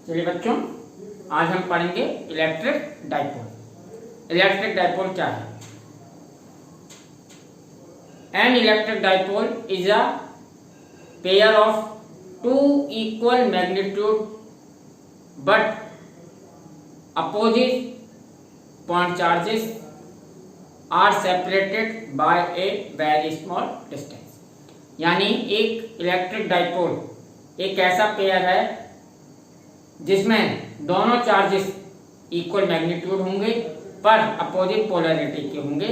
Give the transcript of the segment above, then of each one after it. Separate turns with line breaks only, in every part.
चलिए बच्चों, आज हम पढ़ेंगे इलेक्ट्रिक डाइपोल। इलेक्ट्रिक डाइपोल क्या है? An electric dipole is a pair of two equal magnitude but opposite point charges are separated by a very small distance. यानी एक इलेक्ट्रिक डाइपोल एक ऐसा पेयर है जिसमें दोनों चार्जेस इक्वल मैग्नीट्यूड होंगे पर अपोजिट पोलैरिटी के होंगे।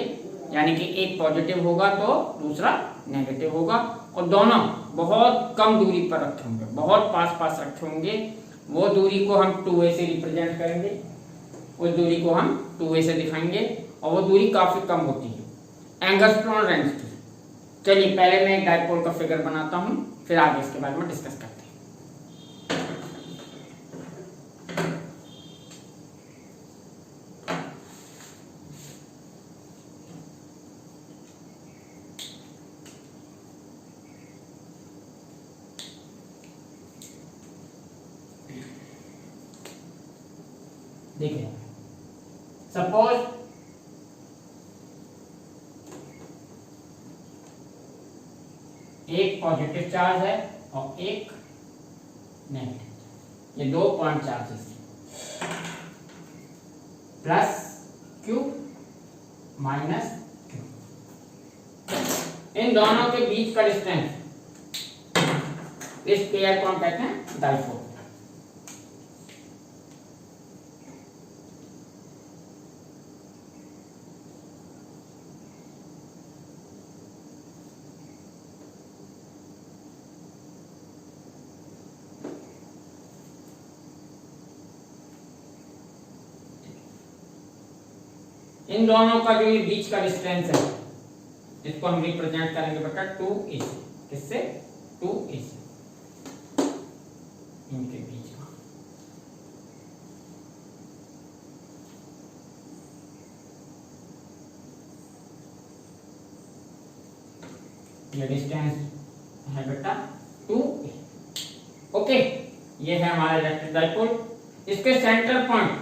यानी कि एक पॉजिटिव होगा तो दूसरा नेगेटिव होगा और दोनों बहुत कम दूरी पर रखे होंगे, बहुत पास पास रखे होंगे। वो दूरी को हम 2a से रिप्रेजेंट करेंगे, उस दूरी को हम 2a से दिखाएंगे और वो दूरी काफी कम होती है एंगस्ट्रॉम रेंज की। चलिए पहले मैं एक डाइपोल का फिगर बनाता हूं, फिर आगे इसके बारे में डिस्कस करते हैं। देखिए, सपोज एक पॉजिटिव चार्ज है और एक नेगेटिव, ये दो point charges plus Q minus Q, इन दोनों के बीच का डिस्टेंस, इस पेयर को हम कहते हैं डाइपोल। इन दोनों का जो ये बीच का डिस्टेंस है इसको हम रिप्रेजेंट करेंगे बेटा 2a। किससे? 2a से, इनके बीच का। ये डिस्टेंस है बेटा 2a। ओके, ये है हमारा इलेक्ट्रिक डाइपोल। इसके सेंटर पॉइंट,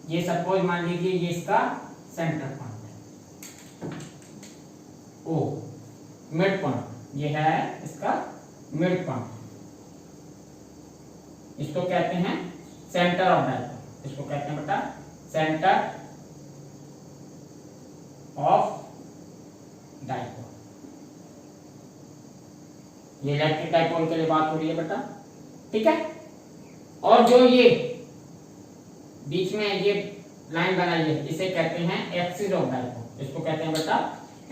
ये सपोज मान लीजिए ये इसका सेंटर पॉइंट है ओ, मिड पॉइंट, ये है इसका मिड पॉइंट। इसको कहते हैं सेंटर ऑफ डाइपोल। इसको कहते हैं बेटा सेंटर ऑफ डाइपोल। ये इलेक्ट्रिक डाइपोल के लिए बात हो रही है बेटा, ठीक है। और जो ये बीच में ये लाइन बनाई है इसे कहते हैं एक्सिस ऑफ डाइपोल। इसको कहते हैं बेटा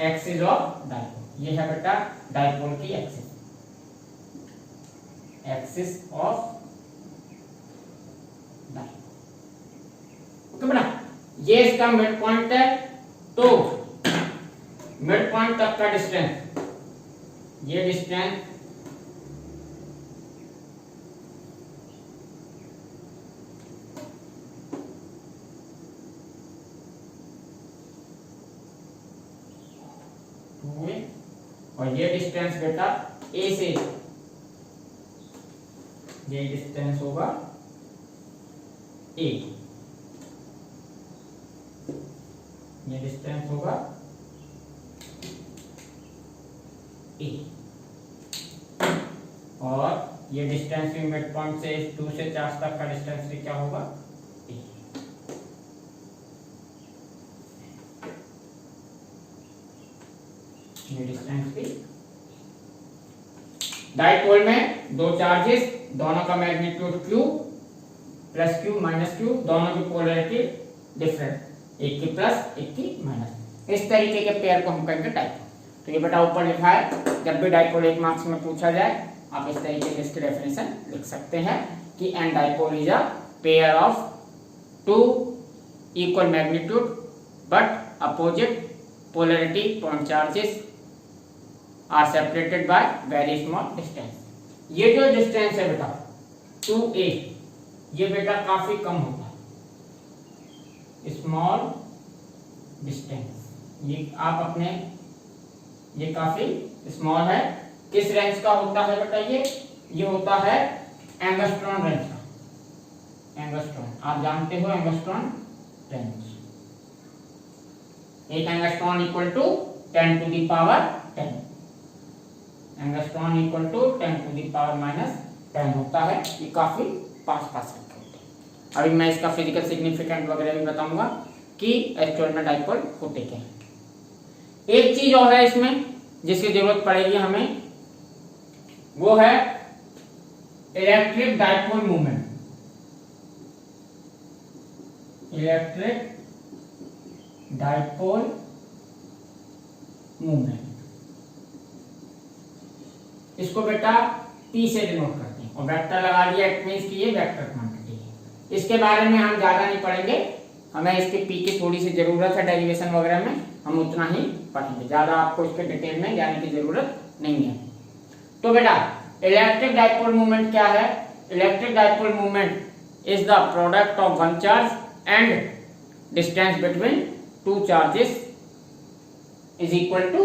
एक्सिस ऑफ डाइपोल। ये है बेटा डाइपोल की axis, axis of dipole. Okay बेटा, ये इसका मिड पॉइंट है, तो मिड पॉइंट तक का डिस्टेंस, ये डिस्टेंस और ये डिस्टेंस बेटा a से, ये डिस्टेंस होगा a, ये डिस्टेंस होगा a, और ये डिस्टेंस भी मिड पॉइंट से 2 से 4 तक का डिस्टेंस भी क्या होगा a। ये डिस्टेंस भी। डाइपोल में दो चार्जेस, दोनों का magnitude Q plus Q minus Q, दोनों की पोलैरिटी डिफरेंट, एक की प्लस एक की माइनस। इस तरीके के पेयर को हम कहेंगे डाइपोल। तो ये बेटा ऊपर लिखा है, जब भी डाइपोल 1 मार्क्स में पूछा जाए आप इस तरीके से इसकी डेफिनेशन लिख सकते हैं कि an dipole is a pair of two equal magnitude but opposite polarity point charges are separated by very small distance. ये जो डिस्टेंस है बेटा 2a, ये बेटा काफी कम होता है, स्मॉल डिस्टेंस। ये आप अपने, ये काफी स्मॉल है। किस रेंज का होता है बेटा? ये होता है एंगस्ट्रॉम रेंज का। एंगस्ट्रॉन, आप जानते हो एंगस्ट्रॉन 10। एक angstrom equal to 10 to the power 10, angstrom equal to 10 to the power -10 होता है। ये काफी पास रखे होते हैं। अभी मैं इसका फिजिकल सिग्निफिकेंट वगैरह भी बताऊंगा कि एक्चुअल में डाइपोल होते क्या हैं। एक चीज और है इसमें जिसकी जरूरत पड़ेगी हमें, वो है electric dipole movement. Electric dipole movement, इसको बेटा P से डिनोट करते हैं और वेक्टर लगा दिया, इट मींस कि ये वेक्टर क्वांटिटी है। इसके बारे में हम ज्यादा नहीं पढ़ेंगे, हमें इसके P की थोड़ी सी जरूरत है डेरिवेशन वगैरह में, हम उतना ही पढ़ेंगे, ज्यादा आपको इसके डिटेल में जाने की जरूरत नहीं है। तो बेटा इलेक्ट्रिक डाइपोल मूवमेंट क्या है? Electric dipole movement is the product of one charge and distance between two charges is equal to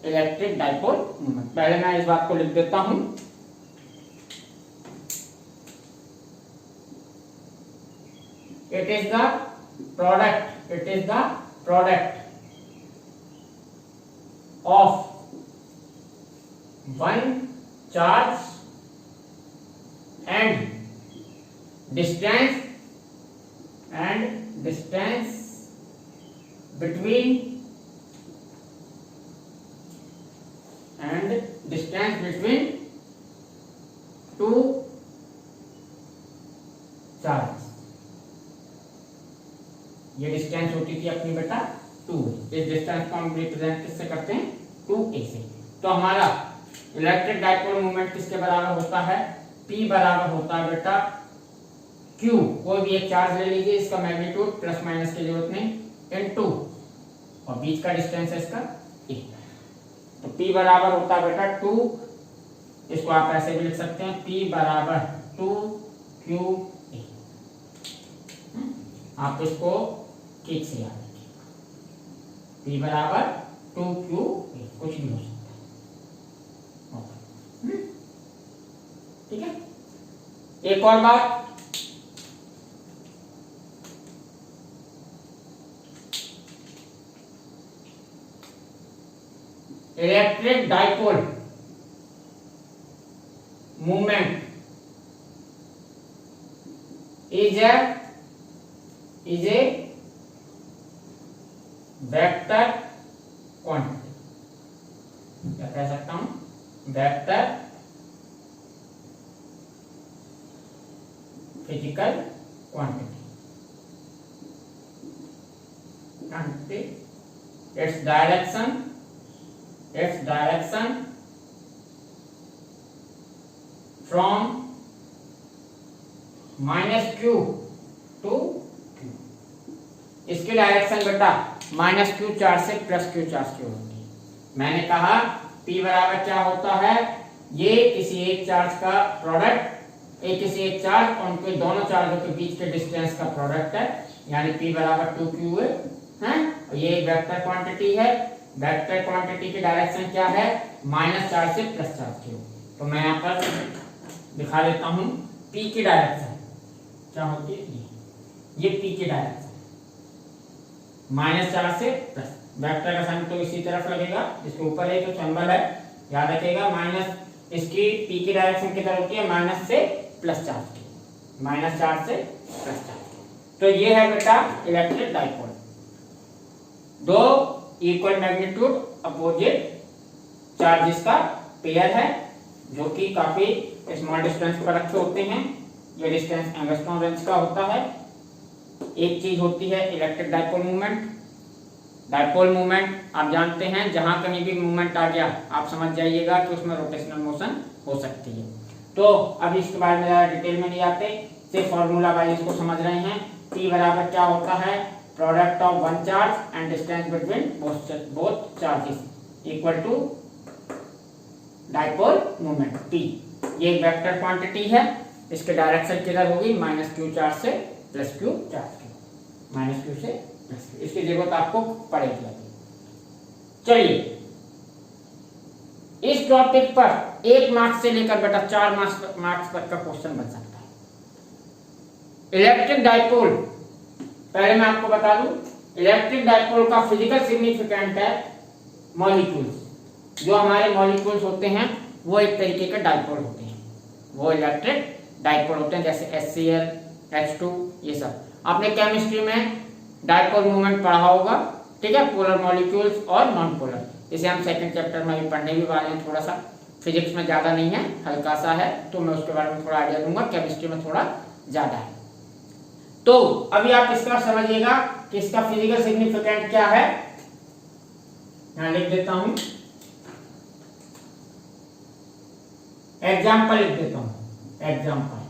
electric dipole movement. पहले मैं इस बात को लिख देता हूं, it is the product of one charge and distance between two charge. ये डिस्टेंस होती थी अपनी बेटा 2, इस डिस्टेंस को हम रिप्रेजेंट किससे करते हैं? 2a से। तो हमारा इलेक्ट्रिक डाइपोल मूवमेंट किसके बराबर होता है? P बराबर होता है बेटा Q, कोई भी एक चार्ज ले लीजिए, इसका मैग्नीट्यूड प्लस माइनस की जरूरत नहीं, इनटू और बीच का डिस्टेंस है इसका a। तो P बराबर होता है बेटा 2, इसको आप ऐसे भी लिख सकते हैं, P बराबर 2QA। आप इसको ठीक से याद रखिएगा, P बराबर 2QA, कुछ भी हो सकता है। ठीक है। एक और बात, electric dipole movement is a vector quantity. क्या कह सकता हूं? Vector physical quantity. its direction from -q to q। इसकी डायरेक्शन बेटा -q चार्ज से +q चार्ज की होती है। मैंने कहा P बराबर क्या होता है? ये किसी एक चार्ज का प्रोडक्ट, किसी एक चार्ज और उनके दोनों चार्जों के बीच के डिस्टेंस का प्रोडक्ट है, यानी P बराबर 2q है। और ये एक वेक्टर क्वांटिटी है। वेक्टर क्वांटिटी की डायरेक्शन क्या है? माइनस चार्ज से प्लस चार्ज की। तो मैं यहाँ पर दिखा देता हूं, P की डायरेक्शन क्या होती है? ये P की डायरेक्शन माइनस चार्ज से प्लस। वेक्टर का साइन तो इसी तरफ लगेगा, जिसके ऊपर है तो सिंबल है, याद रखिएगा। माइनस इसकी P की डायरेक्शन किधर होती है? माइनस से प्लस चार्ज की, माइनस चार्ज से प्लस चार्ज। तो ये है बेटा इलेक्ट्रिक डाइपोल। दो इक्वल मैग्नीट्यूड अपोजिट चार्जेस का पेयर है, जो कि काफी स्मॉल डिस्टेंस पर रखे होते हैं। ये डिस्टेंस एंगस्ट्रॉम रेंज का होता है। एक चीज होती है electric dipole movement. Dipole movement आप जानते हैं, जहां कहीं भी मूवमेंट आ गया आप समझ जाइएगा कि उसमें रोटेशनल मोशन हो सकती है। तो अभी इसके बारे में ज्यादा डिटेल में नहीं आते, सिर्फ फॉर्मूला वाइज इसको समझ रहे हैं। P बराबर क्या होता है? Product of one charge and distance between both charges equal to dipole movement P। ये एक वेक्टर क्वांटिटी है, इसके डायरेक्शन किधर होगी? -q चार्ज से +q चार्ज की, -q से +q। इसकी जरूरत आपको पड़ेगी अभी। चलिए, इस टॉपिक पर 1 मार्क्स से लेकर बेटा 4 मार्क्स तक का क्वेश्चन बन सकता है। इलेक्ट्रिक डाइपोल, पहले मैं आपको बता दूं, इलेक्ट्रिक डाइपोल का फिजिकल सिग्निफिकेंट है मॉलिक्यूल्स। जो हमारे मॉलिक्यूल्स होते हैं वो एक तरीके के डाइपोल होते हैं, वो इलेक्ट्रिक डाइपोल होते हैं, जैसे HCl, H2, ये सब आपने केमिस्ट्री में डाइपोल मूवमेंट पढ़ा होगा, ठीक है, पोलर मॉलिक्यूल्स और नॉन पोलर। इसे हम सेकंड चैप्टर में भी पढ़ने भी वाले हैं, थोड़ा सा फिजिक्स में ज़्यादा नहीं है, हल्का सा है, तो मैं उसके बारे में थोड़ा आइडिया दूंगा, केमिस्ट्री में थोड़ा ज़्यादा है। तो अभी आप इसका समझिएगा कि इसका फिजिकल सिग्निफिकेंट क्या है। यहां लिख देता हूं, एग्जाम्पल लिख देता हूं, एग्जाम्पल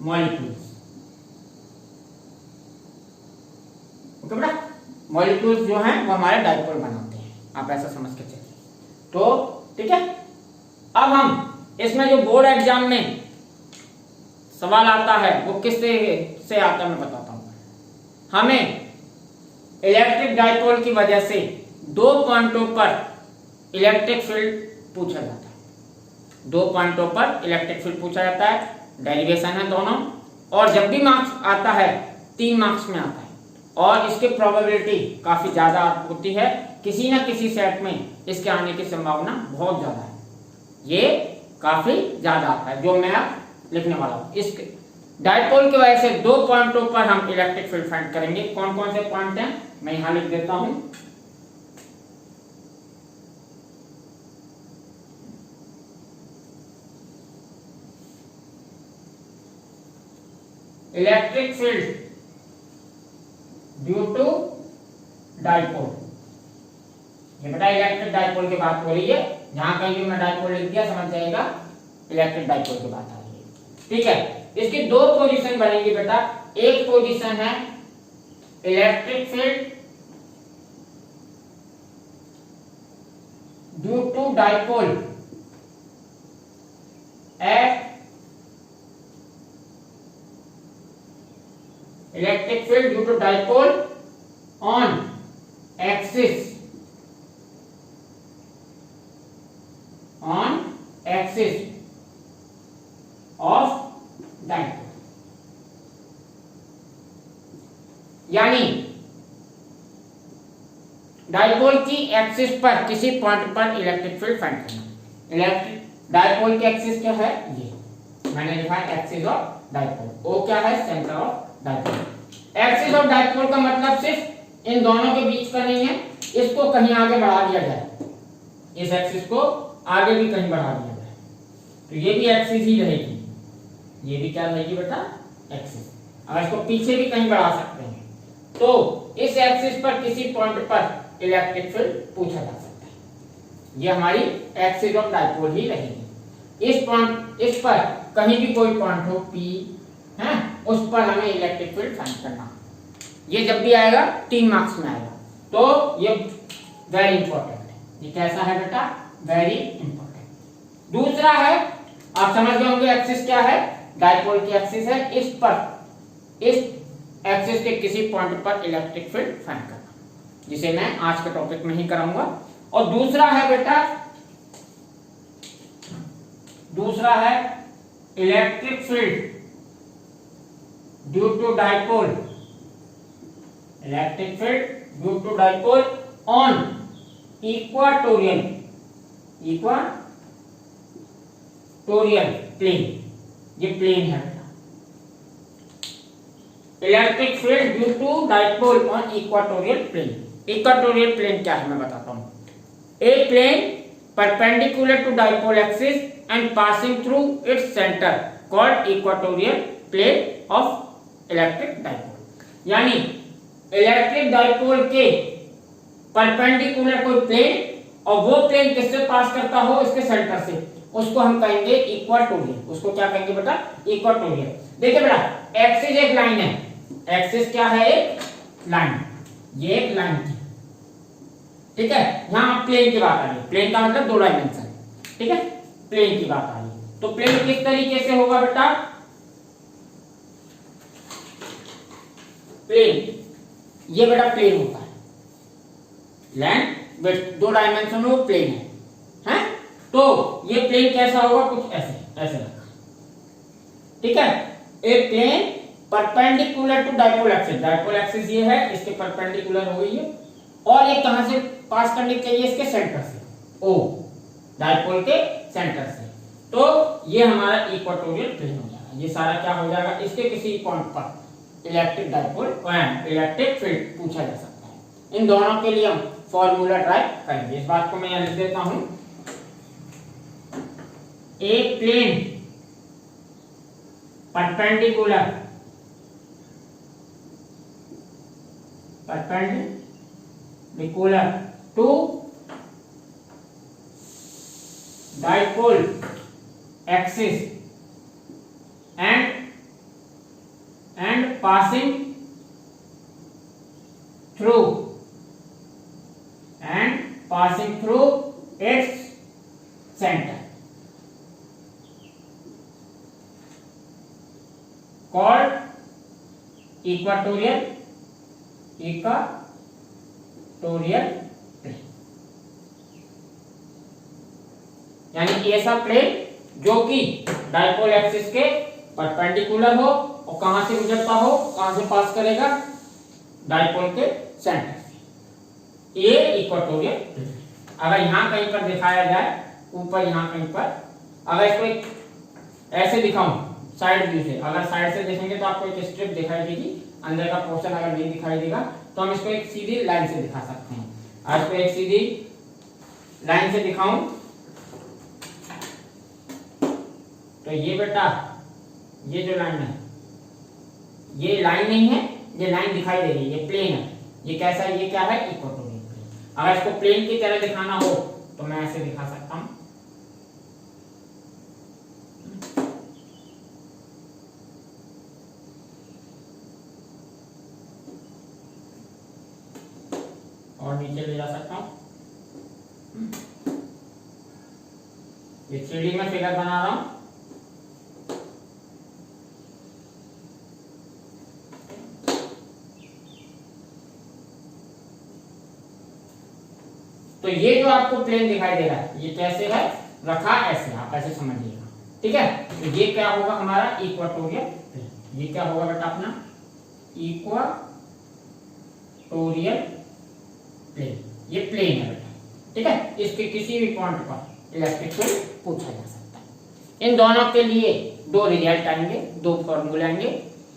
मॉलिक्यूल्स। ओके बेटा, मॉलिक्यूल्स जो हैं वो हमारे डाइपोल बनाते हैं, आप ऐसा समझ के चलिए। तो ठीक है, अब हम इसमें जो बोर्ड एग्जाम में सवाल आता है वो किस से आता है मैं बताता हूं। हमें इलेक्ट्रिक डाइपोल की वजह से दो पॉइंटों पर इलेक्ट्रिक फील्ड पूछा जाता है, दो पॉइंटों पर इलेक्ट्रिक फील्ड पूछा जाता है, डेरिवेशन है दोनों, और जब भी मार्क्स आता है 3 मार्क्स में आता है, और इसकी प्रोबेबिलिटी काफी ज्यादा होती है, किसी न किसी सेट में इसके आने की संभावना बहुत ज्यादा है, ये काफी ज्यादा आता है जो मैं अब लिखने वाला हूं। इस डाइपोल की वजह से दो पॉइंटों पर हम इलेक्ट्रिक फील्ड फाइंड करेंगे। कौन कौन से पॉइंट हैं मैं यहां लिख देता हूं। Electric field due to dipole, ये बेटा इलेक्ट्रिक डाइपोल की बात हो रही है, जहां कहीं भी मैं डाइपोल लिख दिया समझ जाएगा इलेक्ट्रिक डाइपोल की बात आ रही है, ठीक है। इसकी दो पोजीशन बनेगी बेटा, एक पोजीशन है electric field due to dipole at electric field due to dipole on axis, on axis of dipole, यानी डाइपोल की एक्सिस पर किसी पॉइंट पर इलेक्ट्रिक फील्ड फाइंड करना। इलेक्ट्रिक डाइपोल की एक्सिस क्या है, ये मैंने लिखा है एक्सिस ऑफ डाइपोल। ओ क्या है, centre of dipole. Axis of dipole का मतलब सिर्फ इन दोनों के बीच का नहीं है, इसको कहीं आगे बढ़ा दिया जाए, इस एक्सिस को आगे भी कहीं बढ़ा दिया जाए तो ये भी एक्सिस ही रहेगी, ये भी क्या रहेगी बेटा, एक्सिस। अगर इसको पीछे भी कहीं बढ़ा सकते हैं तो इस एक्सिस पर किसी पॉइंट पर इलेक्ट्रिक फील्ड पूछा जा सकता है, ये हमारी एक्सिस ऑफ डाइपोल ही रहेगी। इस पॉइंट, इस पर कहीं भी कोई पॉइंट हो P है, उस पर हमें इलेक्ट्रिक फील्ड फाइंड करना। ये जब भी आएगा 3 मार्क्स में आएगा, तो ये वेरी इंपॉर्टेंट है। ये कैसा है बेटा, वेरी इंपॉर्टेंट। दूसरा है, आप समझ गए होंगे एक्सिस क्या है, डाइपोल की एक्सिस है, इस पर, इस एक्सिस के किसी पॉइंट पर इलेक्ट्रिक फील्ड फाइंड करना, जिसे मैं आज के टॉपिक में ही कराऊंगा। और दूसरा है बेटा, दूसरा है electric field due to dipole, electric field due to dipole on equatorial, equatorial plane, ये प्लेन है बेटा। Electric field due to dipole on equatorial plane. Equatorial plane क्या है मैं बताता हूं। A plane perpendicular to dipole axis and passing through its centre called equatorial plane of electric dipole. यानी electric dipole के परपेंडिकुलर कोई प्लेन, और वो प्लेन किससे पास करता हो, इसके सेंटर से, उसको हम कहेंगे इक्वाटोरियल। उसको क्या कहेंगे बेटा, इक्वाटोरियल। देखिए बेटा, एक्सिस एक लाइन है, एक्सिस क्या है, एक लाइन, ये एक लाइन थी, ठीक है। यहां प्लेन की बात आ रही है, प्लेन का मतलब 2 डायमेंशन, ठीक है, प्लेन की बात आ रही है। तो प्लेन किस तरीके से होगा बेटा, प्लेन, ये बेटा प्लेन होता है, लैंड विड्थ 2 डायमेंशन में वो प्लेन है, तो ये प्लेन कैसा होगा, कुछ ऐसे, ऐसे रखा, ठीक है। A plane perpendicular to dipole axis, dipole axis ये है, इसके परपेंडिकुलर हो गई है, और ये कहां से पास करनी चाहिए, इसके सेंटर से, ओ डाइपोल के सेंटर से, तो ये हमारा इक्वेटोरियल प्लेन हो जाएगा। ये सारा क्या हो जाएगा, इसके किसी पॉइंट पर इलेक्ट्रिक डाइपोल इलेक्ट्रिक फील्ड पूछा जा सकता है। इन दोनों के लिए हम फॉर्मूला ड्राइव करेंगे। इस बात को मैं यहां लिख देता हूं, a plane perpendicular to dipole axis and passing through its center called equatorial plane, यानी ऐसा प्लेन जो कि डाइपोल एक्सिस के परपेंडिकुलर हो और कहां से गुजरता हो, कहां से पास करेगा, डाइपोल के सेंटर से, ये इक्वेटोरियल प्लेन। अगर यहां कहीं पर दिखाया जाए, ऊपर यहां कहीं पर, अगर इसको ऐसे दिखाऊं साइड व्यू से, अगर साइड से देखेंगे तो आपको एक स्ट्रिप दिखाई देगी, अंदर का पोर्शन अगर नहीं दिखाई देगा तो हम इसको एक सीधी लाइन से दिखा सकते हैं। आज को एक सीधी लाइन से दिखाऊं तो ये बेटा, ये जो लाइन है, ये लाइन नहीं है, ये लाइन दिखाई दे रही है, ये प्लेन है। ये कैसा है, ये क्या है, इक्वेटोरियल प्लेन। अगर इसको प्लेन की तरह दिखाना हो तो मैं ऐसे दिखा सकता हूं, और नीचे ले जा सकता हूं। ये 3D में फिगर बना रहा हूं, तो ये जो आपको प्लेन दिखाई दे रहा है, ये कैसे है, रखा ऐसे, आप ऐसे समझिएगा, ठीक है। तो ये क्या होगा हमारा इक्वेटोरियल प्लेन। ये क्या होगा बेटा अपना इक्वेटोरियल प्लेन, ये प्लेन है बेटा, ठीक है। इसके किसी भी पॉइंट पर इलेक्ट्रिक फील्ड पूछा जा सकता है। इन दोनों के लिए दो रिजल्ट आएंगे, दो फॉर्मूले आएंगे।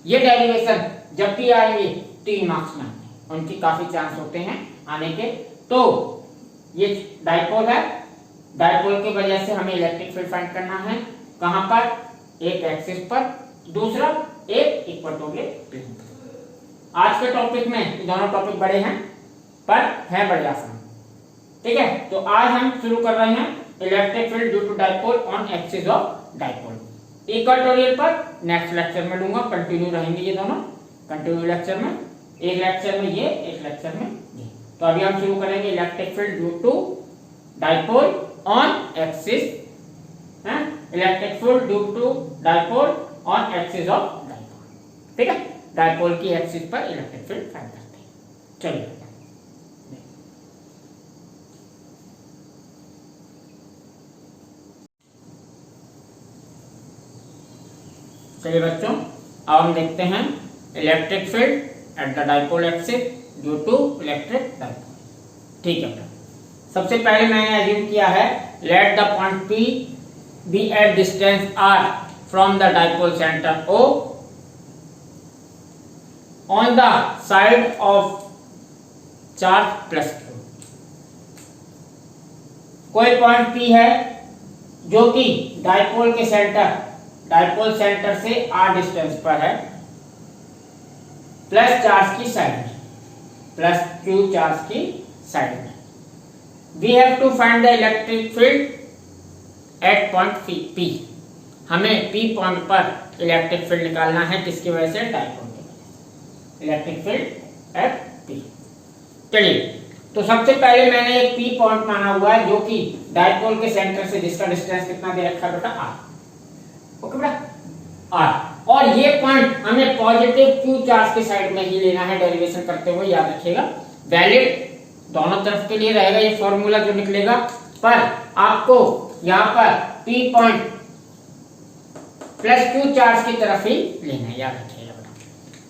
ये डेरिवेशन जब भी आएंगे 3 मार्क्स में आएंगे, उनकी काफी चांस होते हैं आने के। तो ये डाइपोल है, डाइपोल की वजह से हमें इलेक्ट्रिक फील्ड फाइंड करना है, कहां पर, एक एक्सिस पर, दूसरा एक इक्वेटोरियल प्लेन। आज के टॉपिक में दोनों टॉपिक बड़े हैं पर है बड़े आसान, ठीक है। तो आज हम शुरू कर रहे हैं electric field due to dipole on axis of dipole. Equatorial पर नेक्स्ट लेक्चर में लूंगा, कंटिन्यू रहेंगे ये दोनों, कंटिन्यू लेक्चर में, एक लेक्चर में ये, एक लेक्चर में ये। तो अभी हम शुरू करेंगे electric field due to dipole on axis, electric field due to dipole on axis of dipole, ठीक है। डाइपोल की एक्सिस पर इलेक्ट्रिक फील्ड फाइंड करते हैं। चलिए चलिए बच्चों, अब हम देखते हैं electric field at the dipole axis due to electric dipole, ठीक है। सबसे पहले मैंने अज्यूम किया है let the point P be at distance r from the dipole center O on the side of charge plus q। कोई point P है जो कि डाइपोल के सेंटर, डाइपोल सेंटर से r डिस्टेंस पर है, प्लस चार्ज की साइड में, प्लस q चार्ज की साइड में। We have to find the electric field at point P। हमें P पॉइंट पर इलेक्ट्रिक फील्ड निकालना है, किसकी वजह से, डाइपोल की वजह से, इलेक्ट्रिक फील्ड एट P। चलिए, तो सबसे पहले मैंने एक P पॉइंट माना हुआ है जो कि डाइपोल के सेंटर से, जिसका डिस्टेंस कितना दे रखा है बेटा, r, ओके बेटा, r। और ये पॉइंट हमें पॉजिटिव Q चार्ज के साइड में ही लेना है, डेरिवेशन करते हुए याद रखिएगा। वैलिड दोनों तरफ के लिए रहेगा ये फॉर्मूला जो निकलेगा, पर आपको यहाँ पर P point plus Q charge की तरफ ही लेना है, याद रखिएगा बेटा।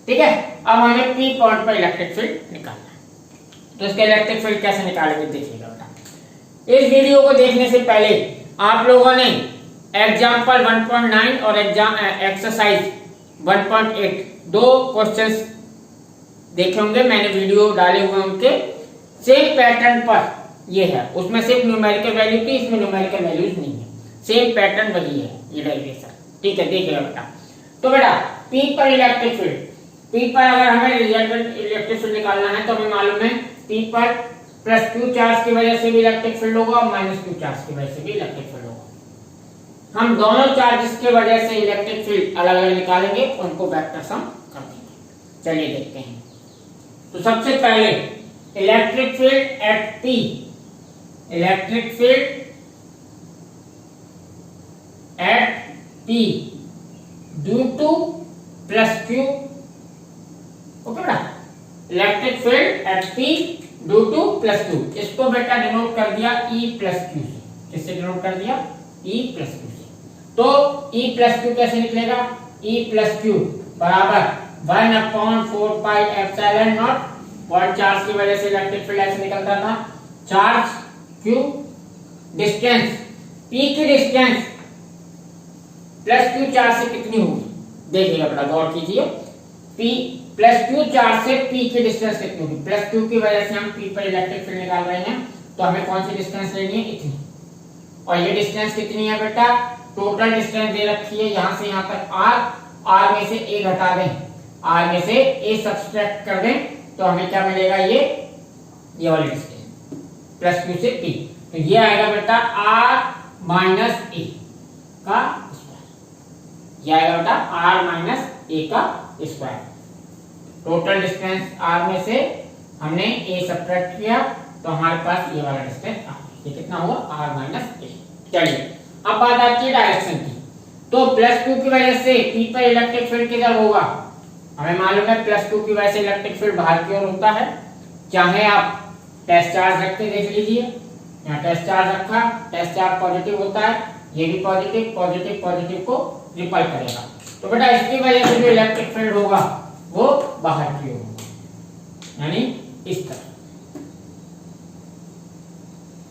ठीक है, अब हमें पी पॉइंट पर इलेक्ट्रिक फील्ड निकालना है। तो इसका इलेक्ट्रिक फील्ड कैसे निकालेंगे देखिएगा बेटा। इस वीडियो को देखने से पहले आप लोगों ने एग्जाम्पल 1.9 और एक्सरसाइज 1.8 दो क्वेश्चंस देखे होंगे, मैंने वीडियो डाले हुए उनके सेम पैटर्न पर ये है। उसमें सिर्फ न्यूमेरिकल वैल्यू थी, इसमें न्यूमेरिकल वैल्यूज नहीं है, सेम पैटर्न वही है ये डेरिवेशन। ठीक है, देखिएगा बेटा। तो बेटा P पर इलेक्ट्रिक फील्ड, P पर अगर हमें रिजल्टेंट इलेक्ट्रिक फील्ड निकालना है तो हमें मालूम है P पर प्लस Q चार्ज की वजह से भी इलेक्ट्रिक फील्ड होगा और माइनस Q चार्ज की वजह से भी इलेक्ट्रिक फील्ड होगा। हम दोनों चार्जेस की वजह से इलेक्ट्रिक फील्ड अलग अलग निकालेंगे, उनको वेक्टर सम कर देंगे। चलिए देखते हैं। तो सबसे पहले electric field at P, electric field at P due to plus Q। Okay बेटा, electric field at P due to plus Q, इसको बेटा डिनोट कर दिया E प्लस Q से। किससे डिनोट कर दिया? E प्लस Q से। तो E प्लस Q कैसे निकलेगा? E प्लस Q बराबर 1/4 pi epsilon not. Point charge की वजह से इलेक्ट्रिक फील्ड ऐसे निकलता था, चार्ज Q, डिस्टेंस P की डिस्टेंस प्लस Q चार्ज से कितनी होगी देखिएगा बेटा, गौर कीजिए। P प्लस Q चार्ज से P की डिस्टेंस कितनी होगी? प्लस Q की वजह से हम P पर इलेक्ट्रिक फील्ड निकाल रहे हैं, तो हमें कौन सी डिस्टेंस लेनी है? इतनी। और ये डिस्टेंस कितनी है बेटा? टोटल डिस्टेंस दे रखी है यहां से यहां तक R में से A घटा दें, R में से A सब्सट्रैक्ट कर दें, तो हमें क्या मिलेगा? ये वाली डिस्टेंस प्लस Q से P। तो ये आएगा बेटा R माइनस A का स्क्वायर। ये आएगा बेटा R माइनस A का स्क्वायर। टोटल डिस्टेंस R में से हमने A सब्ट्रैक्ट किया, तो हमारे पास ये वाला डिस्टेंस आ गया। ये कितना हुआ? R minus A। चलिए अब बात आती है डायरेक्शन की। तो प्लस Q की वजह से P पर इलेक्ट्रिक फील्ड किधर होगा? हमें मालूम है प्लस Q की वजह से इलेक्ट्रिक फील्ड बाहर की ओर होता है। चाहे आप टेस्ट चार्ज रख के देख लीजिए, यहाँ टेस्ट चार्ज रखा, टेस्ट चार्ज पॉजिटिव होता है, ये भी पॉजिटिव, पॉजिटिव पॉजिटिव को रिपल करेगा। तो बेटा इसकी वजह से जो इलेक्ट्रिक फील्ड होगा वो बाहर की ओर होगा, यानी इस तरह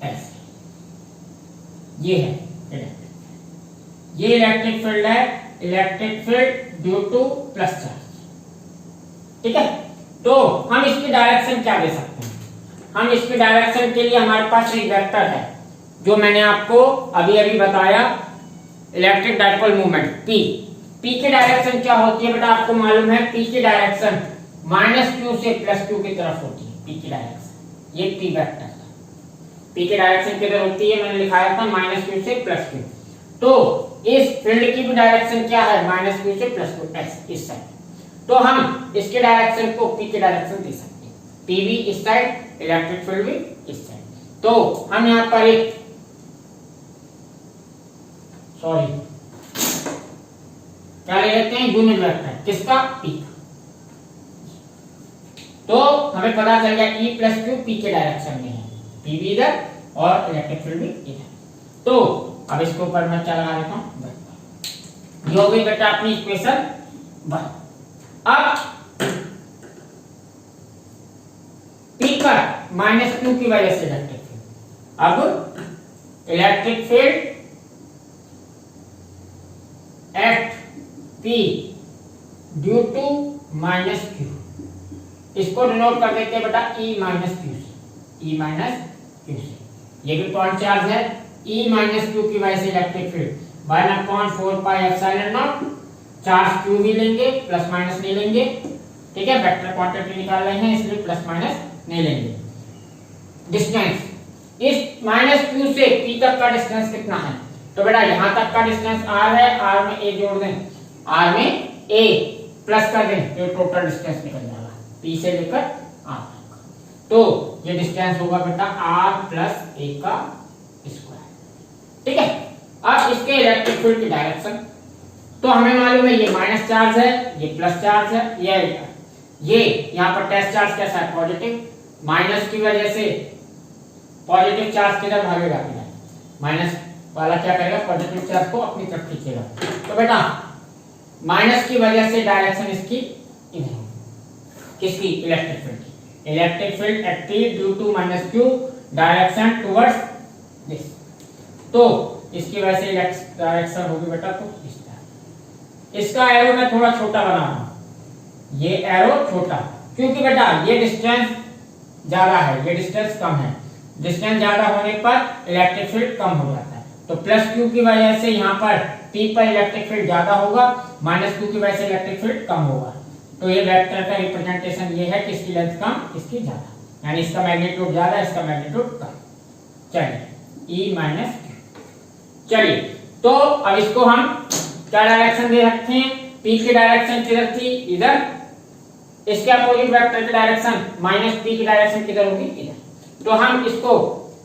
ऐसे। ये है इलेक्ट्रिक, ये इलेक्ट्रिक फील्ड है, electric field due to plus charge. ठीक है, तो हम इसकी डायरेक्शन क्या दे सकते हैं? हम इसकी डायरेक्शन के लिए हमारे पास एक वेक्टर है जो मैंने आपको अभी अभी बताया, electric dipole movement P। P की डायरेक्शन क्या होती है बेटा? आपको मालूम है P की डायरेक्शन माइनस Q से प्लस Q की तरफ होती है। P की डायरेक्शन, ये P वेक्टर है। P की डायरेक्शन किधर होती है? मैंने लिखाया था माइनस Q से प्लस Q। तो इस फील्ड की भी डायरेक्शन क्या है? माइनस Q से प्लस Q, इस साइड। तो हम इसके डायरेक्शन को P की डायरेक्शन दे सकते हैं। P भी इस साइड, इलेक्ट्रिक फील्ड भी इस साइड। तो हम यहाँ पर एक क्या ले लेते हैं? Unit vector. किसका? P का। तो हमें पता चल गया E प्लस Q P के डायरेक्शन में है, P भी इधर और इलेक्ट्रिक फील्ड भी इधर। तो अब इसके ऊपर मैं क्या लगा देता हूँ, ये हो गई बेटा अपनी इक्वेशन 1। अब P पर माइनस Q की वजह से इलेक्ट्रिक फील्ड, अब electric field at P due to minus Q, इसको डिनोट कर देते हैं बेटा E माइनस Q से, E माइनस Q से। ये भी पॉइंट चार्ज है, E माइनस Q की वजह से electric field 1/4 pi epsilon naught. Charge Q भी लेंगे, प्लस माइनस नहीं लेंगे। ठीक है, वेक्टर क्वांटिटी निकाल रहे हैं इसलिए प्लस माइनस नहीं लेंगे। डिस्टेंस, इस माइनस Q से P तक का डिस्टेंस कितना है? तो बेटा यहां तक का डिस्टेंस R है, R में A जोड़ दें, R में A प्लस कर दें, तो टोटल डिस्टेंस निकल जाएगा P से लेकर R तक। तो ये डिस्टेंस होगा बेटा R प्लस A का स्क्वायर। ठीक है, अब इसके इलेक्ट्रिक फील्ड की डायरेक्शन तो हमें मालूम है, ये माइनस चार्ज है, ये प्लस चार्ज है, ये यहाँ पर टेस्ट चार्ज कैसा है? पॉजिटिव। माइनस की वजह से पॉजिटिव चार्ज किधर भागेगा? माइनस वाला क्या करेगा? पॉजिटिव चार्ज को अपनी तरफ खींचेगा। तो बेटा माइनस की वजह से डायरेक्शन इसकी इधर होगी। किसकी? Electric field. Electric field active due to minus Q direction towards this. तो इसकी वजह से डायरेक्शन होगी बेटा कुछ इस तरह। इसका एरो मैं थोड़ा छोटा बना रहा हूं, ये एरो छोटा, क्योंकि बेटा ये डिस्टेंस ज्यादा है, ये डिस्टेंस कम है। डिस्टेंस ज्यादा होने पर इलेक्ट्रिक फील्ड कम हो जाता है। तो प्लस क्यू की वजह से यहाँ पर पी पर इलेक्ट्रिक फील्ड ज्यादा होगा, माइनस क्यू की वजह से इलेक्ट्रिक फील्ड कम होगा। तो ये वेक्टर का रिप्रेजेंटेशन ये है कि इसकी लेंथ कम, इसकी ज्यादा, यानी इसका मैग्नीट्यूड ज्यादा, इसका मैग्नीट्यूड कम। चलिए ई माइनस क्यू। चलिए तो अब इसको हम क्या डायरेक्शन दे रखे हैं? पी की डायरेक्शन किधर थी? इधर। इसके अपोजिट वेक्टर की डायरेक्शन माइनस पी की डायरेक्शन किधर होगी? इधर। तो हम इसको,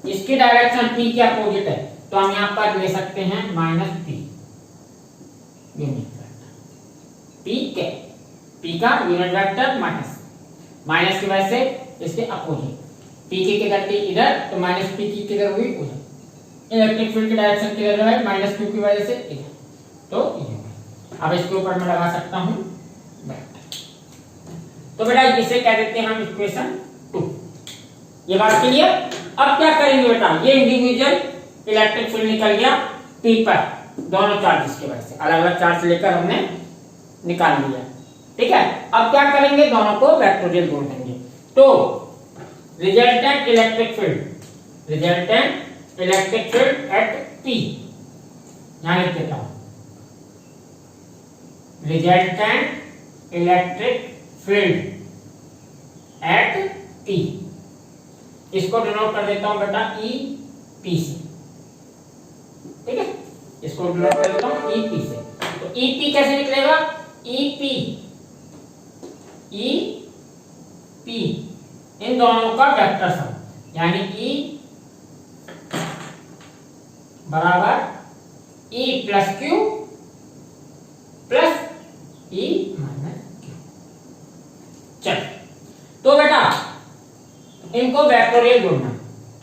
इसकी डायरेक्शन पी के अपोजिट है, तो हम यहां पर ले सकते हैं minus P unit vector. P के, पी का यूनिट वेक्टर माइनस, माइनस की वजह से इसके अपोजिट। पी की किधर थी? इधर, तो माइनस पी की किधर हुई? उधर। इलेक्ट्रिक फील्ड की डायरेक्शन किधर है? माइनस क्यू की वजह से इधर, तो ये। अब इसके ऊपर मैं लगा सकता हूं वेक्टर। तो बेटा इसे कह देते हैं हम इक्वेशन 2। ये बात क्लियर? अब क्या करेंगे बेटा? ये इंडिविजुअल इलेक्ट्रिक फील्ड निकल गया पी पर, दोनों चार्जेस की वजह से अलग अलग चार्ज लेकर हमने निकाल लिया, ठीक है। अब क्या करेंगे? दोनों को वेक्टोरियल जोड़ देंगे। तो resultant electric field, resultant electric field eight P, यहां लिख देता हूं, resultant electric field eight P. इसको डिनोट कर देता हूं बेटा ई पी से, ठीक है। इसको डिनोट कर देता हूं ई पी से। तो ई पी कैसे निकलेगा? ई पी इन दोनों का वेक्टर सम, यानी ई बराबर E plus Q plus E minus Q. चल तो बेटा इनको वेक्टोरियल जोड़ना।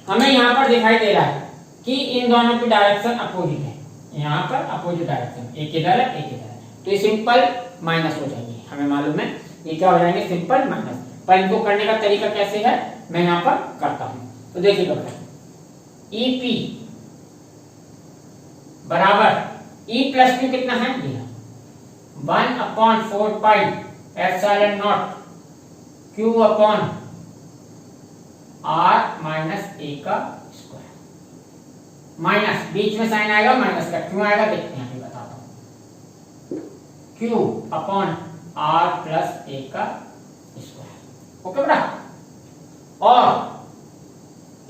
हमें यहां पर दिखाई दे रहा है कि इन दोनों की डायरेक्शन अपोजिट है, यहां पर अपोजिट डायरेक्शन, एक इधर है एक इधर है, तो ये सिंपल माइनस हो जाएंगे। हमें मालूम है ये क्या हो जाएंगे? Simple minus. पर इनको करने का तरीका कैसे है मैं यहां पर करता हूं। तो देखिए बेटा ई पी बराबर ई प्लस क्यू कितना है? ये 1/4 pi epsilon nought Q upon R minus A का स्क्वायर। माइनस बीच में साइन आएगा माइनस का, क्यों आएगा देखते हैं, अभी बताता हूं। Q upon are plus A का स्क्वायर, ओके बेटा। और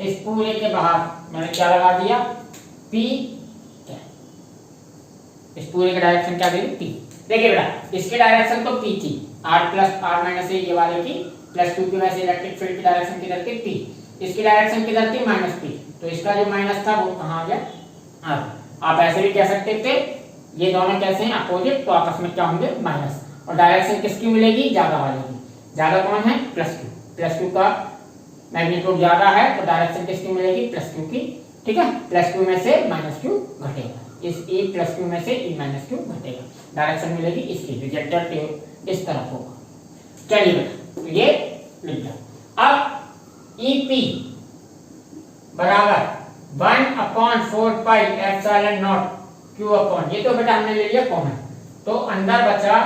इस पूरे के बाहर मैंने क्या लगा दिया? पी। इस पूरे की डायरेक्शन क्या दे दी? पी। देखिए बेटा इसकी डायरेक्शन तो पी थी, आर प्लस आर माइनस ए, ये वाले की प्लस क्यू की वजह से इलेक्ट्रिक फील्ड की डायरेक्शन किधर थी? पी। इसकी डायरेक्शन किधर थी? Minus P. तो इसका जो माइनस था वो कहां आ गया? आप ऐसे भी कह सकते थे, ये दोनों कैसे हैं? अपोजिट, तो आपस में क्या होंगे? माइनस। और डायरेक्शन किसकी मिलेगी? ज्यादा वाले की। ज्यादा कौन है? Plus Q. प्लस क्यू का मैग्नीट्यूड ज्यादा है, तो डायरेक्शन किसकी मिलेगी? प्लस क्यू की, ठीक है। प्लस क्यू में से माइनस क्यू घटेगा, इस ई प्लस क्यू में से ई माइनस क्यू घटेगा, डायरेक्शन मिलेगी इसकी, रिजल्टेंट इस तरफ होगा। चलिए बेटा तो ये लिख दिया। अब ई पी बराबर 1/4 pi epsilon nought Q upon, ये तो बेटा हमने ले लिया कॉमन, तो अंदर बचा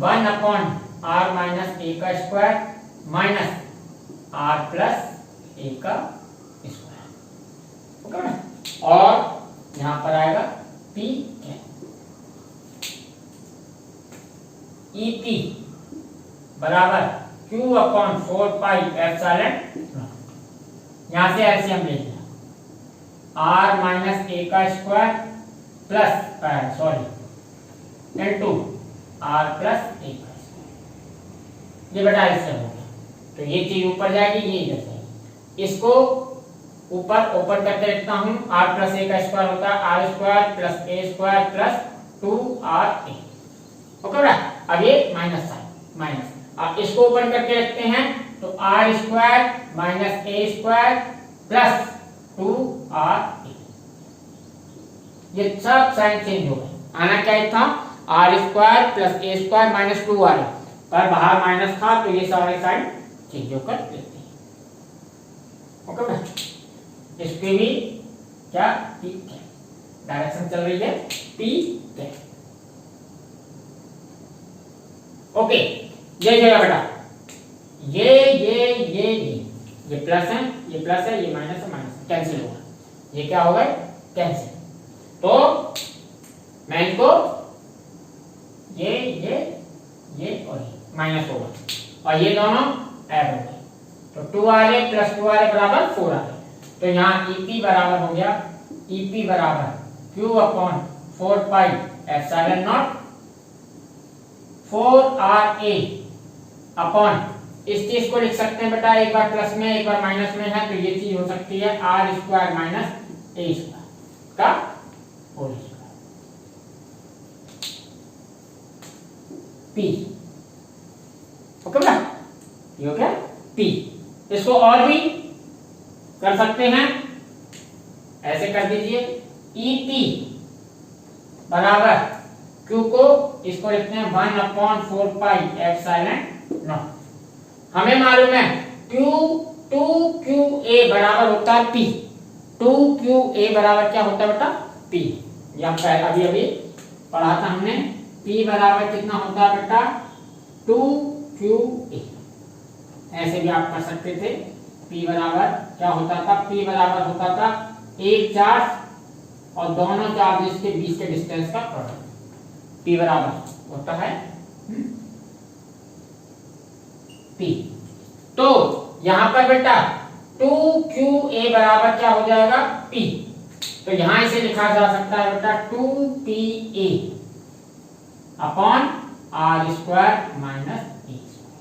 1/r माइनस ए का square minus r plus A का स्क्वायर, ओके ना। और यहां पर आएगा p ई पी बराबर q अपॉन 4 पाई एप्सिलॉन, यहां से एलसीएम ले लिया, r माइनस ए का square plus into r plus A का स्क्वायर, ये बेटा एलसीएम हो गया। तो ये चीज ऊपर जाएगी, ये इधर जाएगी। इसको ऊपर ओपन करके लिखता हूं, r प्लस ए का स्क्वायर होता है r स्क्वायर प्लस ए स्क्वायर प्लस 2ra, ओके बेटा। अब ये माइनस साइन माइनस, अब इसको ओपन करके लिखते हैं तो r स्क्वायर माइनस ए स्क्वायर प्लस 2ra, ये सब साइन चेंज हो गए। आना क्या था? r स्क्वायर प्लस ए स्क्वायर माइनस 2ra, पर बाहर माइनस था तो ये सारे साइड चेंज होकर लेते हैं। ओके ना, इस पे भी क्या पी के डायरेक्शन चल रही है पी के। ओके, ये जगह बेटा ये प्लस है, ये प्लस है, ये माइनस है, माइनस कैंसिल होगा, ये क्या होगा कैंसिल। तो मैं इनको ये और ये माइनस होगा और ये दोनों ऐड हो गए, तो 2 वाले प्लस 2 वाले बराबर 4 आ गए। तो यहाँ EP बराबर हो गया, EP बराबर Q upon 4 pi epsilon not 4RA upon, इस चीज को लिख सकते हैं बेटा, एक बार प्लस में एक बार माइनस में है तो ये चीज हो सकती है R square minus A square का होल स्क्वायर P। ओके बेटा, ये हो गया P। इसको और भी कर सकते हैं, ऐसे कर दीजिए EP बराबर Q को इसको लिखते हैं 1 अपॉन 4 पाई एप्सिलॉन नॉट। हमें मालूम है Q2QA बराबर होता है P, 2QA बराबर क्या होता है बेटा P। ये अभी पढ़ा था हमने, P बराबर कितना होता है बेटा 2QA। ऐसे भी आप कर सकते थे, P बराबर क्या होता था, P बराबर होता था एक चार्ज और दोनों चार्जेस के बीच के डिस्टेंस का प्रोडक्ट, P बराबर होता है P। तो यहां पर बेटा 2QA बराबर क्या हो जाएगा P, तो यहां इसे लिखा जा सकता है बेटा 2PA upon R square minus A square,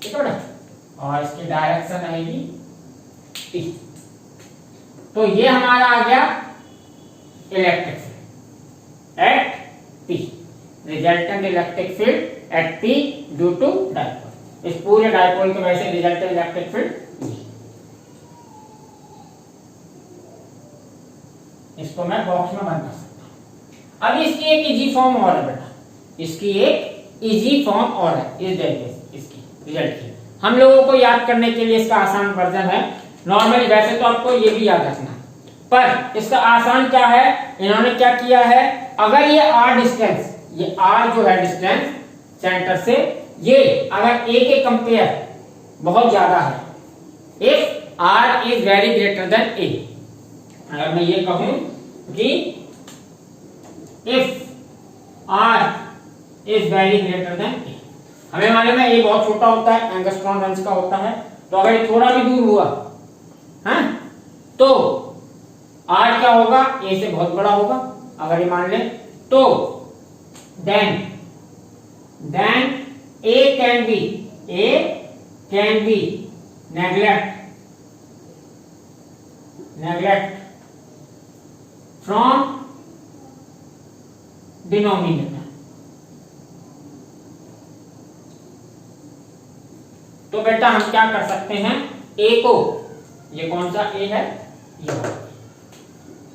ठीक है बेटा, और इसकी डायरेक्शन आएगी P। तो ये हमारा आ गया electric field at P, resultant electric field at P due to dipole. इस पूरे डाइपोल के वजह से रिजल्टेंट इलेक्ट्रिक फील्ड, इसको मैं बॉक्स में बंद कर सकता हूं। अब इसकी एक इजी फॉर्म और है बेटा, इसकी एक इजी फॉर्म और है इस तरीके इसकी रिजल्ट की। हम लोगों को याद करने के लिए इसका आसान वर्जन है, नॉर्मली वैसे तो आपको ये भी याद रखना, पर इसका आसान क्या है, इन्होंने क्या किया है, अगर ये R डिस्टेंस, ये R जो है डिस्टेंस सेंटर से, ये अगर A के कंपेयर बहुत ज्यादा है, if R is very greater than A, अगर मैं ये कहूं कि if R is very greater than A, हमें मालूम है A बहुत छोटा होता है, एंगस्ट्रॉम रेंज का होता है, तो अगर ये थोड़ा भी दूर हुआ है तो R क्या होगा, A से बहुत बड़ा होगा, अगर ये मान ले तो then A can be neglect from denominator। तो बेटा हम क्या कर सकते हैं, A को, ये कौन सा A है, ये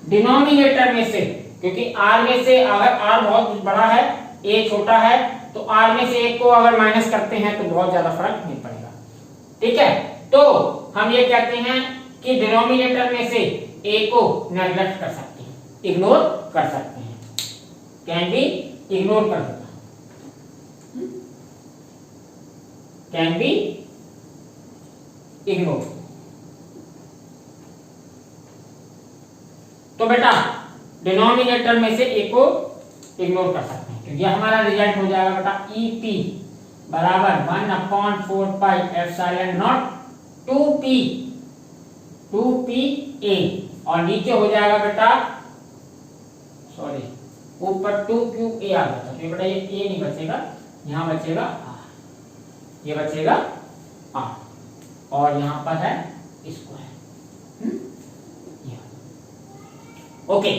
डिनोमिनेटर में से, क्योंकि R में से अगर R बहुत बड़ा है A छोटा है, तो R में से एक को अगर माइनस करते हैं तो बहुत ज्यादा फर्क नहीं पड़ेगा, ठीक है। तो हम ये कहते हैं कि डिनोमिनेटर में से A को नेग्लेक्ट कर सकते हैं, इग्नोर कर सकते हैं, कैन बी इग्नोर कर देता, कैन बी इग्नोर। तो बेटा डिनोमिनेटर में से A को इग्नोर कर सकते हैं, तो ये हमारा रिजल्ट हो जाएगा बेटा EP बराबर 1 upon 4 pi epsilon not 2PA, और नीचे हो जाएगा बेटा, सॉरी ऊपर 2QA आ गया था, तो बेटा ये A नहीं बचेगा, यहाँ बचेगा R, ये बचेगा R, और यहाँ पर है स्क्वायर। ओके,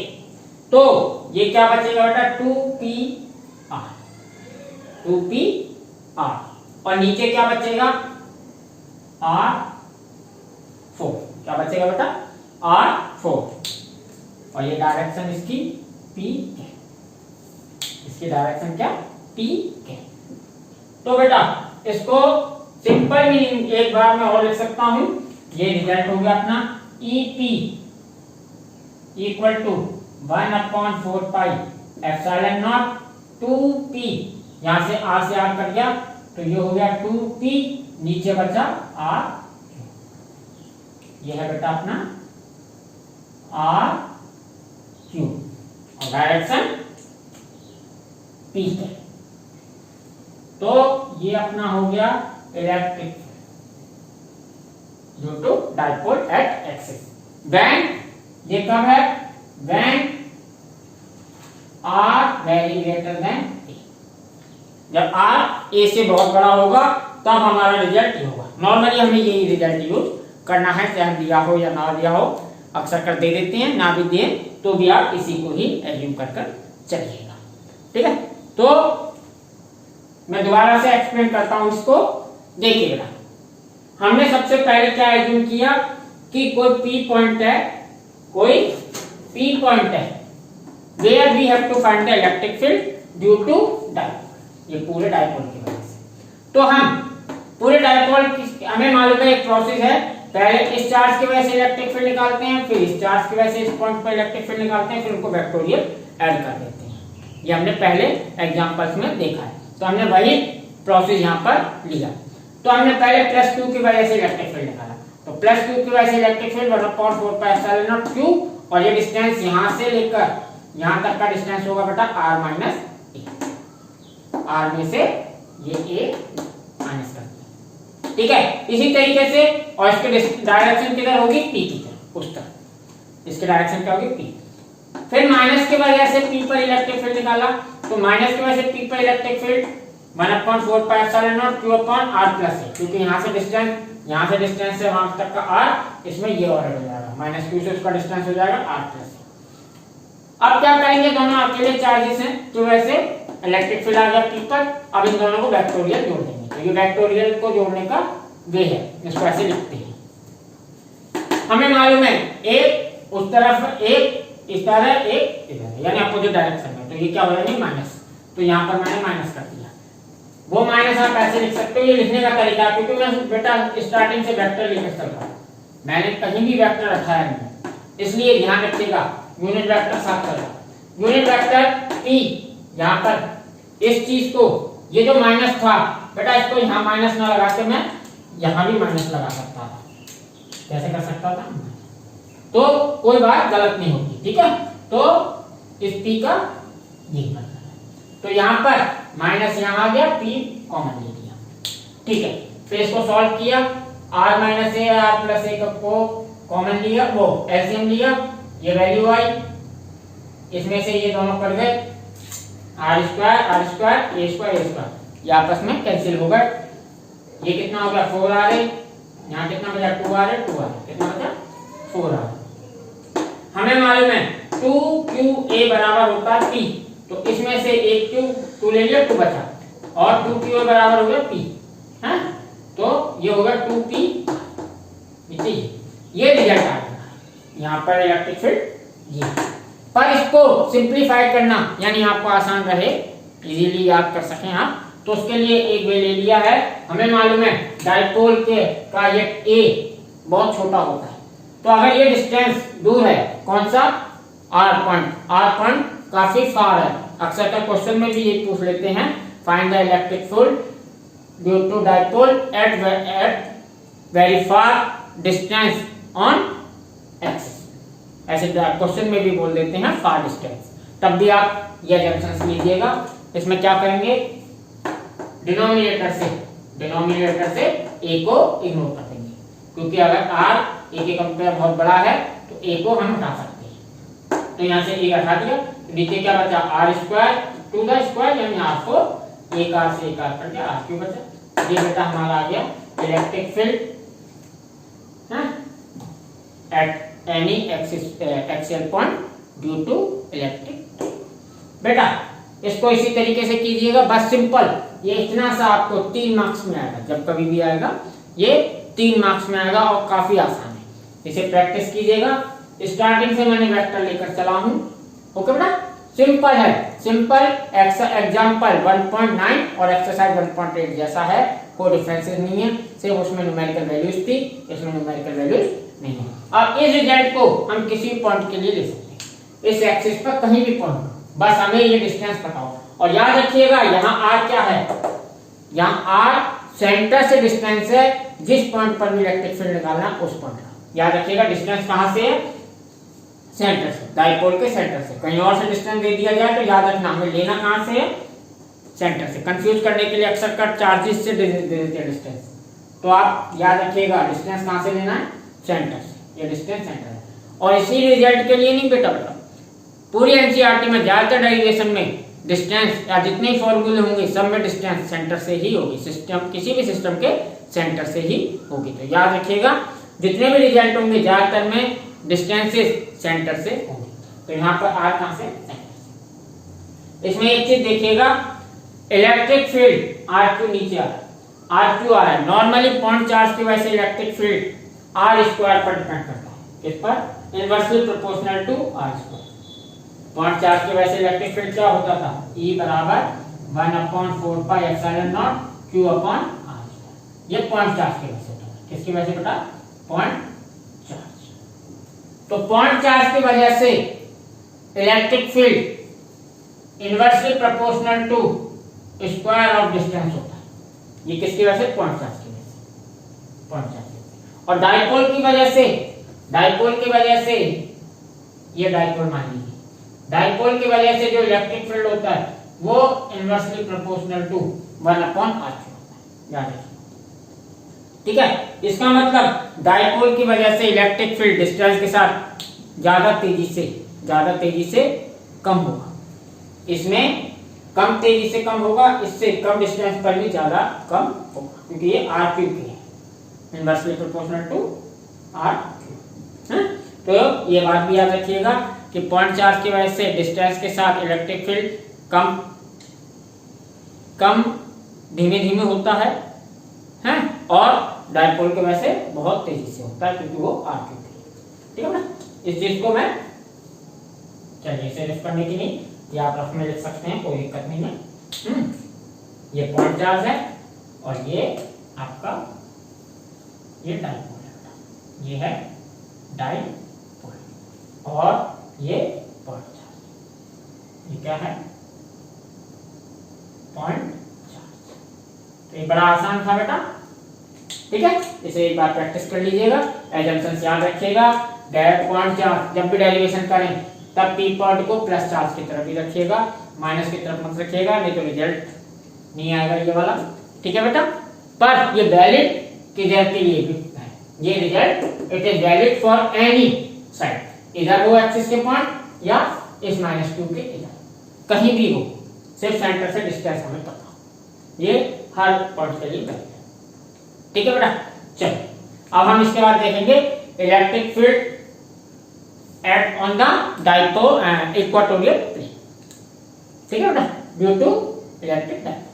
तो ये क्या बचेगा बेटा 2PR, और नीचे क्या बचेगा R4, क्या बचेगा बेटा R4, और ये डायरेक्शन इसकी P है, इसकी डायरेक्शन क्या P है। तो बेटा इसको सिंपल मीनिंग एक बार में और लिख सकता हूं, ये रिजल्ट हो गया अपना EP equal to 1/4 pi epsilon naught 2p, यहां से r से r कट गया तो ये हो गया 2p, नीचे बचा r, ये है बेटा अपना r क्यूब और डायरेक्शन p है। तो ये अपना हो गया electric due to dipole at axis. When ये कब है, when r very greater than a, जब r a से बहुत बड़ा होगा तब हमारा रिजल्ट ये होगा। नॉर्मली हमें यही रिजल्ट यूज करना है, चाहे दिया हो या ना दिया हो, अक्सर कर दे देते हैं, ना भी दें तो भी आप इसी को ही एज्यूम कर चलिएगा। ठीक है, तो मैं दोबारा से एक्सप्लेन करता हूं इसको, देखिएगा। हमने सबसे पहले क्या एज्यूम किया कि कोई P पॉइंट है, कोई P पॉइंट है, where we have to find the electric field due to dipole, ये पूरे डाइपोल की वजह से। तो हम पूरे डाइपोल की हमें मालूम है एक प्रोसेस है, पहले इस चार्ज की वजह से इलेक्ट्रिक फील्ड निकालते हैं, फिर इस चार्ज की वजह से इस पॉइंट पर इलेक्ट्रिक फील्ड निकालते हैं, फिर उनको वेक्टोरियल ऐड कर देते हैं। ये हमने पहले एग्जांपल्स में देखा है, तो हमने वही प्रोसेस यहाँ पर लिया। तो हमने पहले प्लस क्यू की वजह से इलेक्ट्रिक फील्ड निकाला, तो प्लस क्यू की वजह से electric field 1/4 pi epsilon nought Q, और ये डिस्टेंस यहाँ से लेकर यहाँ तक का डिस्टेंस होगा बेटा r माइनस a, r में से ये a माइनस कर दिया। ठीक है, इसी तरीके से, और इसके डायरेक्शन किधर होगी, p की तरफ, उस तरफ इसकी डायरेक्शन क्या होगी, p। फिर माइनस की वजह से p पर इलेक्ट्रिक फील्ड निकाला, तो माइनस की वजह से p पर electric field 1/4 pi epsilon naught q upon r plus a, क्योंकि यहाँ से डिस्टेंस से वहां तक का r, इसमें ये और हो जाएगा, माइनस q से उसका डिस्टेंस हो जाएगा r प्लस a। अब क्या करेंगे, दोनों अकेले चार्जेस हैं तो वैसे इलेक्ट्रिक फील्ड आ गया p पर, अब इन दोनों को वेक्टोरियल जोड़ देंगे, तो ये वेक्टोरियल को जोड़ने का वे है, इसको ऐसे लिखते हैं। हमें मालूम है एक उस तरफ, एक इस तरह, एक इधर, यानी अपोजिट डायरेक्शन में, तो ये क्या हो जाएगा माइनस, तो यहाँ पर मैंने माइनस कर दिया। वो माइनस आप ऐसे लिख सकते हो, ये लिखने का तरीका, क्योंकि मैं बेटा स्टार्टिंग से वेक्टर लेकर चल रहा हूं, मैंने कहीं भी वेक्टर रखा नहीं, इसलिए ध्यान रखिएगा यूनिट वेक्टर साथ चल रहा। यूनिट वेक्टर p, यहाँ पर इस चीज को, ये जो माइनस था बेटा, इसको यहाँ माइनस ना लगा के मैं यहाँ भी माइनस लगा सकता था, कैसे कर सकता था, तो कोई बात गलत नहीं होगी। ठीक है, तो इस p का ये मतलब है, तो यहाँ पर माइनस यहाँ आ गया, p कॉमन ले लिया। ठीक है, फिर इसको सॉल्व किया, r माइनस ए, r प्लस ए को कॉमन लिया, वो एलसीएम लिया, ये वैल्यू आई, इसमें से ये दोनों कट गए, r स्क्वायर a स्क्वायर, ये आपस में कैंसिल हो गए, ये कितना हो गया 4r, यहाँ कितना बचा 2r, कितना बचा 4r। हमें मालूम है 2qa बराबर होता है p, तो इसमें से एक q ले लिया, 2 बचा, और 2qa बराबर हो गया p, है, तो ये होगा 2p, ये रिजल्ट आ गया यहाँ पर इलेक्ट्रिक फील्ड ये। पर इसको सिंप्लीफाई करना, यानी आपको आसान रहे, इजीली याद कर सकें आप, तो उसके लिए एक वे ले लिया है। हमें मालूम है डाइपोल के का ये a बहुत छोटा होता है, तो अगर ये डिस्टेंस दूर है, कौन सा, r पॉइंट काफी फार है, अक्सर का क्वेश्चन में भी ये पूछ लेते हैं, find the electric field due to dipole at very far distance on axis, ऐसे क्वेश्चन में भी बोल देते हैं फार डिस्टेंस। तब भी आप ये जंक्शंस लीजिएगा। इसमें क्या करेंगे, डिनोमिनेटर से a को इग्नोर कर देंगे, क्योंकि अगर r a के कंपेयर बहुत बड़ा है तो a को हम हटा सकते हैं, तो यहाँ से a हटा दिया, तो नीचे क्या बचा, r square to the square, यानी r को एक r से एक r कर दिया, r क्यों बचा। ये बेटा हमारा आ गया electric field at any axial point due to electric. बेटा इसको इसी तरीके से कीजिएगा, बस सिंपल, ये इतना सा आपको 3 मार्क्स में आएगा, जब कभी भी आएगा ये 3 मार्क्स में आएगा और काफी आसान है। इसे प्रैक्टिस कीजिएगा। स्टार्टिंग से मैंने वेक्टर लेकर चला हूं, ओके बेटा, सिंपल है। सिंपल एग्जांपल 1.9 और एक्सरसाइज 1.8 जैसा है, कोई डिफरेंसेस नहीं है, सिर्फ उसमें न्यूमेरिकल वैल्यूज थी, इसमें न्यूमेरिकल वैल्यूज नहीं है। अब इस रिजल्ट को हम किसी पॉइंट के लिए ले सकते हैं, इस एक्सिस पर कहीं भी पॉइंट, बस हमें ये डिस्टेंस बताओ। और याद रखिएगा यहाँ r क्या है, यहाँ r सेंटर से डिस्टेंस है, जिस पॉइंट पर भी इलेक्ट्रिक फील्ड निकालना उस पॉइंट का। याद रखिएगा डिस्टेंस कहाँ से है, सेंटर से, डाइपोल के सेंटर से। कहीं और से डिस्टेंस दे दिया जाए तो याद रखना हमें लेना कहाँ से है, सेंटर से। कंफ्यूज करने के लिए अक्सर कर चार्जेस से दे देते हैं डिस्टेंस, तो आप याद रखिएगा डिस्टेंस कहाँ से लेना है, सेंटर से। ये डिस्टेंस सेंटर है। और इसी रिजल्ट के लिए नहीं बेटा, पूरी एनसीईआरटी में ज्यादातर डेरिवेशन में डिस्टेंस या जितने फॉर्मूले होंगे सब में डिस्टेंस सेंटर से ही होगी, सिस्टम किसी भी सिस्टम के सेंटर से ही होगी। तो याद रखिएगा जितने भी रिजल्ट होंगे ज्यादातर में डिस्टेंसेस सेंटर से होंगे। तो यहाँ पर r कहाँ से, सेंटर से। इसमें एक चीज देखिएगा, इलेक्ट्रिक फील्ड r क्यू नीचे आ रहा है, r क्यू आ रहा है। नॉर्मली पॉइंट चार्ज की वजह से इलेक्ट्रिक फील्ड r स्क्वायर पर डिपेंड करता है, किस पर, inversely proportional to r square. Point charge की वजह से इलेक्ट्रिक फील्ड क्या होता था, E बराबर 1/4 pi epsilon naught Q upon r। ये पॉइंट चार्ज की वजह से होता है, किसकी वजह से बेटा, पॉइंट चार्ज। तो पॉइंट चार्ज की वजह से electric field inversely proportional to square of distance होता है। ये किसकी वजह से, पॉइंट चार्ज की वजह से, पॉइंट चार्ज की वजह से। और डाइपोल की वजह से, डाइपोल की वजह से, ये डाइपोल मान लीजिए, डाइपोल की वजह से जो इलेक्ट्रिक फील्ड होता है वो इनवर्सली प्रोपोर्शनल टू 1/r होता है, याद रखिए। ठीक है, इसका मतलब डाइपोल की वजह से इलेक्ट्रिक फील्ड डिस्टेंस के साथ ज्यादा तेजी से कम होगा, इसमें कम तेजी से कम होगा, इससे कम डिस्टेंस पर भी ज्यादा कम होगा, क्योंकि ये r क्यूब की है, inversely proportional to r cube. तो ये बात भी याद रखिएगा कि पॉइंट चार्ज की वजह से डिस्टेंस के साथ इलेक्ट्रिक फील्ड कम धीमे धीमे होता है, और डाइपोल की वजह से बहुत तेजी से होता है, क्योंकि वो r क्यूब है। ठीक है ना, इस चीज को मैं, चलिए इसे लिख करने की नहीं, ये आप रफ में लिख सकते हैं, कोई दिक्कत नहीं है। ये पॉइंट चार्ज है और ये आपका ये डाइपोल है, ये है डाइपोल और ये पॉइंट चार्ज, ये क्या है, पॉइंट चार्ज। तो ये बड़ा आसान था बेटा, ठीक है, इसे एक बार प्रैक्टिस कर लीजिएगा, एजम्पशंस याद रखिएगा। पॉइंट चार्ज जब भी डेरिवेशन करें तब पी पॉइंट को प्लस चार्ज की तरफ ही रखिएगा, माइनस की तरफ मत रखिएगा, नहीं तो रिजल्ट नहीं आएगा ये वाला। ठीक है बेटा, पर ये वैलिड किधर के लिए भी है, ये result it is valid for any side, इधर वो एक्सिस के पॉइंट या इस -q के इधर, कहीं भी हो, सिर्फ सेंटर से डिस्टेंस हमें पता हो, ये हर पॉइंट के लिए वैलिड है। ठीक है बेटा, चलो अब हम इसके बाद देखेंगे electric field at on the dipole equatorial plane. ठीक है बेटा, ड्यू टू इलेक्ट्रिक डाइपोल।